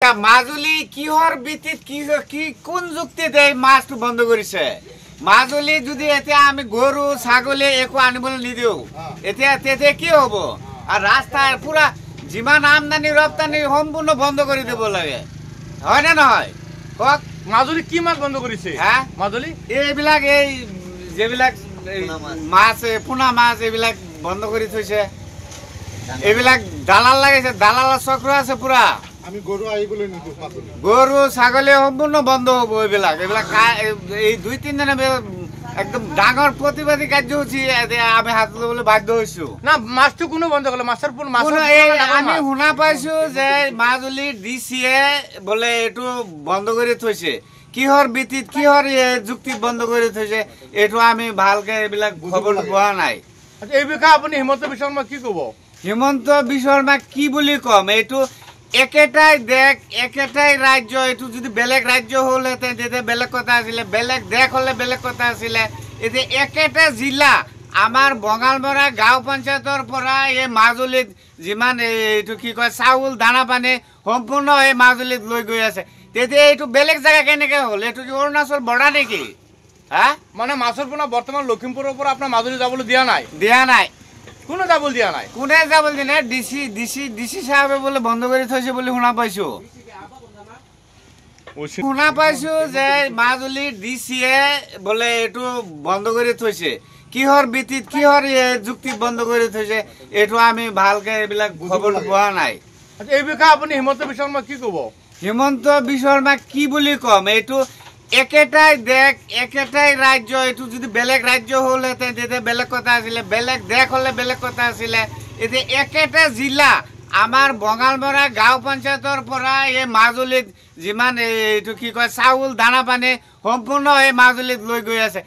আচ্ছা মাজুলী কিহৰ ভিত্তিত কি কোন যুক্তিতে মাছটো বন্ধ কৰিছে মাজুলী যদি এতিয়া আমি গৰু ছাগলী একো আনিবলৈ নিদিও এতিয়া তেতিয়া কি হ'ব আর রাস্তায় পুরা যিমান আমদানি রপ্তানি সম্পূর্ণ বন্ধ করে দিব লাগে হয় না নহয় কক মাজুলী কি মাছ বন্ধ কৰিছে হ্যাঁ মাজুলী এইবিলাক এই যেবিলাক মাছ পোনা মাছ এইবিলাক বন্ধ কৰি থৈছে এইবিলাক দালাল লাগাইছে দালালৰ চক্ৰ আছে পুৰা আমি গৰু আহিবলৈ নিদিও মাজুলী গৰু ছাগলী সম্পূৰ্ণ বন্ধ হ'ব এইবিলাক এই 2-3 দিন একদম ডাঙৰ প্ৰতিবাদী কাৰ্যসূচী আমি হাত ল'বলৈ বাধ্য হৈছো না মাছটো কোনো বন্ধ কৰিলে মাছৰ পোন মাছ আমি শুনা পাইছো যে মাজুলীৰ ডিচিয়ে বোলে এইটো বন্ধ কৰি থৈছে কিহৰ ভিত্তিত কিহৰ যুক্তিত বন্ধ কৰি থৈছে এইটো আমি ভালকে এইবিলাক খবৰ পোৱা নাই এই বিষয়ে আপুনি হিমন্ত বিশ্ব শৰ্মা কি ক'ব হিমন্ত বিশ্ব শৰ্মা কি বুলি কম এইটো একেটাই দেশ একেটাই ৰাজ্য এইটো যদি বেলেগ ৰাজ্য হ'লহেঁতেন তেতিয়া বেলেগ কথা আছিলে বেলেগ দেশ হ'লে বেলেগ কথা আছিলে এতিয়া একেটা জিলা আমাৰ বঙালমৰা গাঁও পঞ্চায়তৰ পৰা এই মাজুলীত যিমান এইটো কি কয় চাউল দানা পানী সম্পূৰ্ণ এই মাজুলীত লৈ গৈ আছে তেতিয়া এইটো বেলেগ জেগা কেনেকৈ হ'ল এইটো কি অৰুণাচল বৰ্ডাৰ নেকি হা মানে মাছৰ পোনা বৰ্তমান লখিমপুৰৰ পৰা আপোনাৰ মাজুলী যাবলৈ দিয়া নাই কোনো যাবলৈ দিয়া নাই কোনে যাবলৈ দিয়া নাই ডিচি সাহেবে বোলে বন্ধ কৰি থৈছে বুলি শুনা পাইছো যে মাজুলীৰ ডিচিয়ে বোলে এইটো বন্ধ কৰি থৈছে কিহৰ ভিত্তিত কিহৰ যুক্তিত বন্ধ কৰি থৈছে এইটো আমি ভালকে এইবিলাক খবৰ পোৱা নাই এই বিষয়ে আপুনি হিমন্ত বিশ্ব শৰ্মা কি ক'ব হিমন্ত বিশ্ব শৰ্মা কি বুলি কম এইটো একেটাই দেশ একেটাই ৰাজ্য এইটো যদি বেলেগ ৰাজ্য হ'লহেঁতেন তেতিয়া বেলেগ কথা আছিলে বেলেগ দেশ হ'লে বেলেগ কথা আছিলে এতিয়া একেটা জিলা আমাৰ বঙালমৰা গাঁও পঞ্চায়তৰ পৰা এই মাজুলীত যিমান এইটো কি কয় চাউল দানা পানী সম্পূৰ্ণ এই মাজুলীত লৈ গৈ আছে